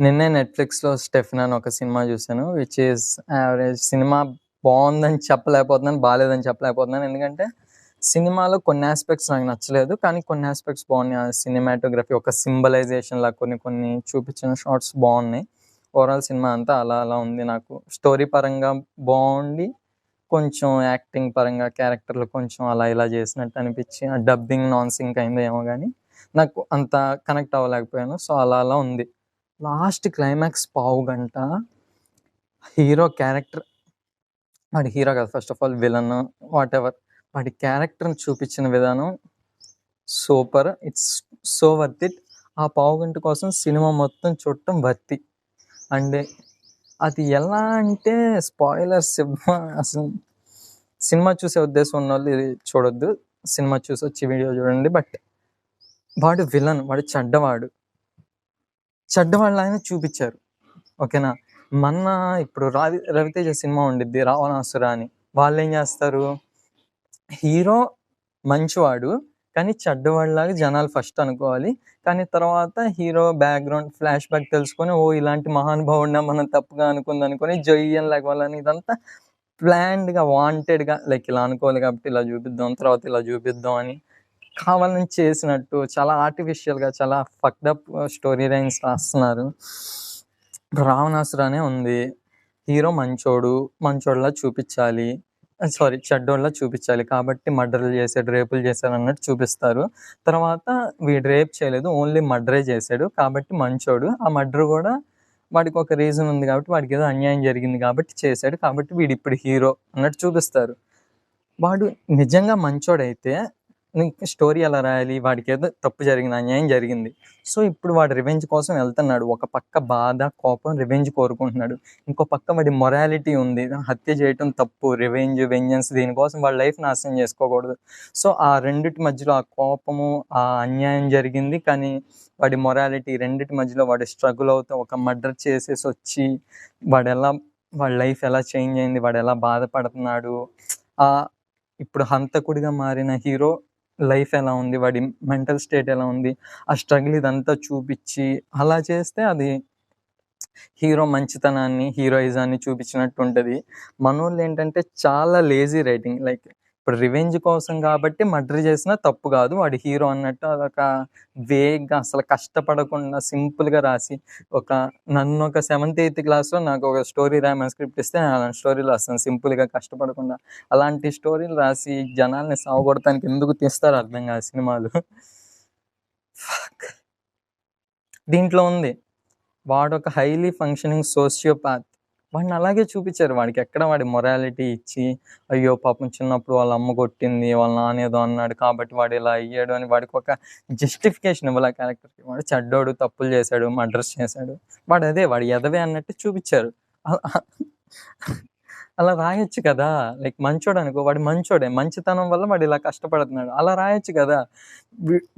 నిన్నే నెట్‌ఫ్లిక్స్‌లో 'స్టెఫెన్' అని ఒక సినిమా చూసాను. Which is average. సినిమా బావుందని చెప్పలేకపోతున్నాను, బాలేదని చెప్పలేకపోతున్నాను. ఎందుకంటే సినిమాలో కొన్ని యాస్పెక్ట్స్ నాకు నచ్చలేదు. కానీ కొన్ని యాస్పెక్ట్స్ బాగున్నాయి. ఆ సినిమాటోగ్రఫీ ఒక సింబలైజేషన్‌లా కొన్ని కొన్ని చూపించిన షాట్స్ బావున్నాయి. ఓవరాల్ సినిమా అంతా అలా అలా ఉంది నాకు. స్టోరీ పరంగా బావుండి, కొంచెం యాక్టింగ్ పరంగా క్యారెక్టర్‌లు కొంచెం అలా ఇలా చేసినట్టు అనిపించి, ఆ డబ్బింగ్ నాన్ సింక్ అయిందో ఏమో గానీ నాకు అంత కనెక్ట్ అవ్వలేకపోయాను. సో, అలా అలా ఉంది. లాస్ట్ క్లైమాక్స్ పావుగంట హీరో క్యారెక్టర్, వాడు హీరో కాదు, first of all villain, whatever, వాడి క్యారెక్టర్ని చూపించిన విధానం super. It's so worth it. ఆ పావుగంట కోసం సినిమా మొత్తం చూడటం వర్తి. అండ్ అది ఎలా అంటే స్పాయిలర్స్ అసలు సినిమా చూసే ఉద్దేశం ఉన్నోళ్ళు ఇది చూడొద్దు. సినిమా చూసి వచ్చి వీడియో చూడండి. బట్ వాడు విలన్, వాడు చెడ్డవాళ్ళలాగానే చూపించారు. ఓకేనా. మొన్న ఇప్పుడు రవితేజ సినిమా ఉండిద్ది 'రావణాసుర' అని. వాళ్ళేం చేస్తారు, హీరో మంచివాడు కానీ చెడ్డవాడిలాగా జనాలు ఫస్ట్ అనుకోవాలి. కానీ తర్వాత హీరో బ్యాక్గ్రౌండ్ ఫ్లాష్ బ్యాక్ తెలుసుకొని, ఓ ఇలాంటి మహానుభావుడినా మనం తప్పుగా అనుకుందనుకొని జొయ్యని లెగవాలని, ఇదంతా ప్లాన్డ్‌గా, వాంటెడ్‌గా, లైక్ ఇలా అనుకోవాలి కాబట్టి ఇలా చూపిద్దాం, తర్వాత ఇలా చూపిద్దాం అని కావాలని చేసినట్టు చాలా ఆర్టిఫిషియల్‌గా, చాలా ఫక్డ్ అప్ స్టోరీ లైన్స్ రాస్తున్నారు. 'రావణాసుర' అనే ఉంది. హీరో మంచోడిలా చూపించాలి. సారీ, చెడ్డోడిలా చూపించాలి. కాబట్టి మర్డర్‌లు చేసాడు, రేపులు చేశాడు అన్నట్టు చూపిస్తారు. తర్వాత వీడు రేప్ చేయలేదు, ఓన్లీ మర్డరే చేశాడు కాబట్టి మంచోడు. ఆ మర్డర్ కూడా వాడికి ఒక రీజన్ ఉంది కాబట్టి, వాడికి ఏదో అన్యాయం జరిగింది కాబట్టి చేశాడు. కాబట్టి వీడు ఇప్పుడు హీరో అన్నట్టు చూపిస్తారు. వాడు నిజంగా మంచోడైతే నీకు స్టోరీ ఎలా రాయాలి, వాడికి ఏదో తప్పు జరిగింది, అన్యాయం జరిగింది. సో ఇప్పుడు వాడు రివెంజ్ కోసం వెళ్తున్నాడు. ఒక పక్క బాధ, కోపం, రివెంజ్ కోరుకుంటున్నాడు. ఇంకో పక్క వాడి మొరాలిటీ ఉంది, హత్య చేయటం తప్పు, రివెంజ్, వెంజెన్స్, దీనికోసం వాడి లైఫ్ నాశనం చేసుకోకూడదు. సో ఆ రెండిటి మధ్యలో ఆ కోపము, ఆ అన్యాయం జరిగింది కానీ వాడి మొరాలిటీ, రెండిటి మధ్యలో వాడి స్ట్రగుల్ అవుతూ ఒక మర్డర్ చేసేసి వచ్చి వాడి లైఫ్ ఎలా చేంజ్ అయింది, వాడు ఎలా బాధపడుతున్నాడు, ఇప్పుడు హంతకుడిగా మారిన హీరో లైఫ్ ఎలా ఉంది, వాడి మెంటల్ స్టేట్ ఎలా ఉంది, ఆ స్ట్రగుల్ ఇదంతా చూపించి అలా చేస్తే అది హీరో మంచితనాన్ని, హీరోయిజాన్ని చూపించినట్టు ఉంటుంది. మనోళ్ళు ఏంటంటే చాలా లేజీ రైటింగ్. లైక్ ఇప్పుడు రివెంజ్ కోసం కాబట్టి మర్డర్ చేసినా తప్పు కాదు, వాడి హీరో అన్నట్టు అదొక వేగ్గా, అసలు కష్టపడకుండా సింపుల్గా రాసి, నన్ను ఒక 7th 8th క్లాస్లో నాకు ఒక స్టోరీ రాయమని స్క్రిప్ట్ ఇస్తే నేను అలాంటి స్టోరీలు రాస్తాను సింపుల్గా, కష్టపడకుండా. అలాంటి స్టోరీలు రాసి జనాల్ని సావగొడటానికి ఎందుకు తీస్తారో అర్థం కాదు సినిమాలు. దీంట్లో ఉంది, వాడొక హైలీ ఫంక్షనింగ్ సోషియోపాత్. వాడిని అలాగే చూపించారు. వాడికి ఎక్కడ వాడి మొరాలిటీ ఇచ్చి, అయ్యో పాపం చిన్నప్పుడు వాళ్ళ అమ్మ కొట్టింది, వాళ్ళ నాన్న ఏదో అన్నాడు కాబట్టి వాడు ఇలా అయ్యాడు అని వాడికి ఒక జస్టిఫికేషన్ ఇవ్వాలి ఆ క్యారెక్టర్కి. వాడు చెడ్డోడు, తప్పులు చేశాడు, మర్డర్స్ చేశాడు, వాడు ఎదవే అన్నట్టు చూపించారు. అలా రాయొచ్చు కదా. లైక్ మంచోడు అనుకో, వాడు మంచోడే, మంచితనం వల్ల వాడు ఇలా కష్టపడుతున్నాడు, అలా రాయొచ్చు కదా.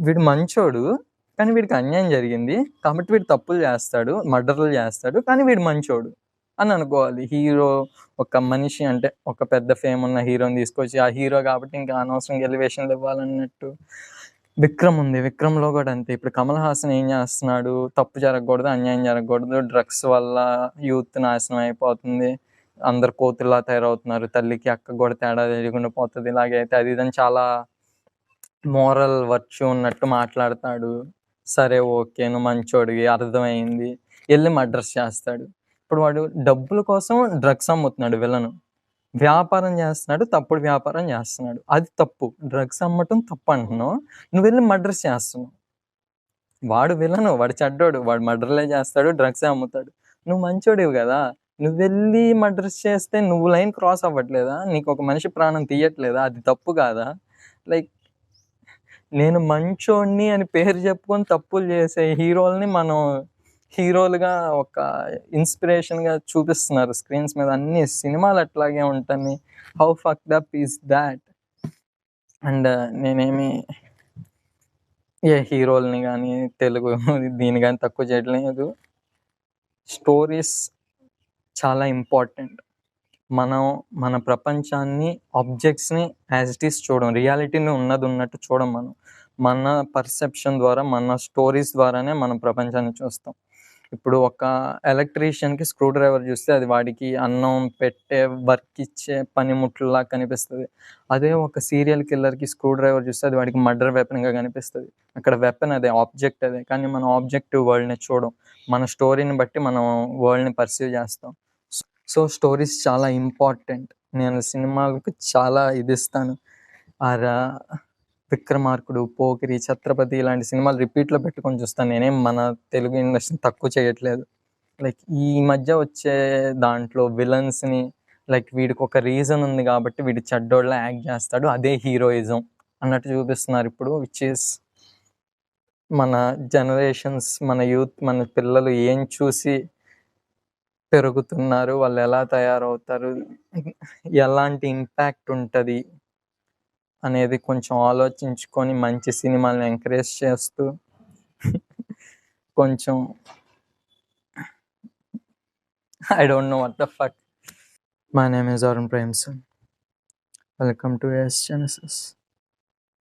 వీడు మంచోడు కానీ వీడికి అన్యాయం జరిగింది కాబట్టి వీడు తప్పులు చేస్తాడు, మర్డర్లు చేస్తాడు, కానీ వీడు మంచోడు అని అనుకోవాలి. హీరో ఒక మనిషి అంటే ఒక పెద్ద ఫేమ్ ఉన్న హీరోని తీసుకొచ్చి, ఆ హీరో కాబట్టి ఇంకా అనవసరంగా ఎలివేషన్లు ఇవ్వాలన్నట్టు. విక్రమ్ ఉంది, విక్రమ్లో కూడా అంతే. ఇప్పుడు కమల్ హాసన్ ఏం చేస్తున్నాడు, తప్పు జరగకూడదు, అన్యాయం జరగకూడదు, డ్రగ్స్ వల్ల యూత్ నాశనం అయిపోతుంది, అందరు కోతుల్లా తయారవుతున్నారు, తల్లికి అక్క కూడా తేడా తెలియకుండా పోతుంది, ఇలాగైతే అది ఇదని చాలా మోరల్ వర్చ్యూ ఉన్నట్టు మాట్లాడతాడు. సరే ఓకే, నువ్వు మంచోడివి, అర్థమైంది, వెళ్ళి మర్డర్స్ చేస్తాడు. ఇప్పుడు వాడు డబ్బుల కోసం డ్రగ్స్ అమ్ముతున్నాడు విలను, వ్యాపారం చేస్తున్నాడు, తప్పుడు వ్యాపారం చేస్తున్నాడు, అది తప్పు. డ్రగ్స్ అమ్మటం తప్పు అంటున్నావు, నువ్వు వెళ్ళి మర్డర్స్ చేస్తున్నావు. వాడు విలను, వాడు చెడ్డోడు, వాడు మర్డర్లే చేస్తాడు, డ్రగ్సే అమ్ముతాడు. నువ్వు మంచోడివి కదా, నువ్వు వెళ్ళి మర్డర్స్ చేస్తే నువ్వు లైన్ క్రాస్ అవ్వట్లేదా, నీకు ఒక మనిషి ప్రాణం తీయట్లేదా, అది తప్పు కాదా? లైక్ నేను మంచోడిని అని పేరు చెప్పుకొని తప్పులు చేసే హీరోల్ని మనం హీరోలుగా ఒక ఇన్స్పిరేషన్గా చూపిస్తున్నారు స్క్రీన్స్ మీద. అన్ని సినిమాలు అట్లాగే ఉంటాయి. How fucked up is that. And నేనేమి ఏ హీరోల్ని కానీ తెలుగు దీన్ని కానీ తక్కువ చేయట్లేదు. స్టోరీస్ చాలా ఇంపార్టెంట్. మన ప్రపంచాన్ని, ఆబ్జెక్ట్స్ని యాజ్ ఇట్ ఈస్ చూడం, రియాలిటీని ఉన్నది ఉన్నట్టు చూడం. మన పర్సెప్షన్ ద్వారా, మన స్టోరీస్ ద్వారానే మనం ప్రపంచాన్ని చూస్తాం. ఇప్పుడు ఒక ఎలక్ట్రీషియన్‌కి స్క్రూ డ్రైవర్ చూస్తే అది వాడికి అన్నం పెట్టే, వర్క్ ఇచ్చే పనిముట్లులా కనిపిస్తది. అదే ఒక సీరియల్ కిల్లర్‌కి స్క్రూ డ్రైవర్ చూస్తే అది వాడికి మర్డర్ వెపన్‌గా కనిపిస్తది. అక్కడ వెపన్ అదే, ఆబ్జెక్ట్ అదే. కానీ మనం ఆబ్జెక్టివ్ వరల్డ్‌ని చూడం. మన స్టోరీని బట్టి మనం వరల్డ్‌ని పర్సీవ్ చేస్తాం. సో, స్టోరీస్ చాలా ఇంపార్టెంట్. నేను సినిమాలకు చాలా ఇదిస్తాను. రా 'విక్రమార్కుడు', 'పోకిరి', 'ఛత్రపతి' ఇలాంటి సినిమాలు రిపీట్‌లో పెట్టుకొని చూస్తాను. నేనేం మన తెలుగు ఇండస్ట్రీని తక్కువ చేయట్లేదు. లైక్ ఈ మధ్య వచ్చే దాంట్లో విలన్స్‌ని లైక్ వీడికొక రీజన్ ఉంది కాబట్టి వీడు చెడ్డోడిలా యాక్ట్ చేస్తాడు. అదే హీరోయిజం అన్నట్టు చూపిస్తున్నారు ఇప్పుడు. విచ్ ఈస్ మన జనరేషన్స్, మన యూత్, మన పిల్లలు ఏం చూసి పెరుగుతున్నారు, వాళ్ళు ఎలా తయారవుతారు, ఎలాంటి ఇంపాక్ట్ ఉంటది అనేది కొంచెం ఆలోచించుకొని మంచి సినిమాల్ని ఎంకరేజ్ చేస్తూ కొంచెం I don't know what the fuck. My name is Arun Premson. Welcome to AS Genesis.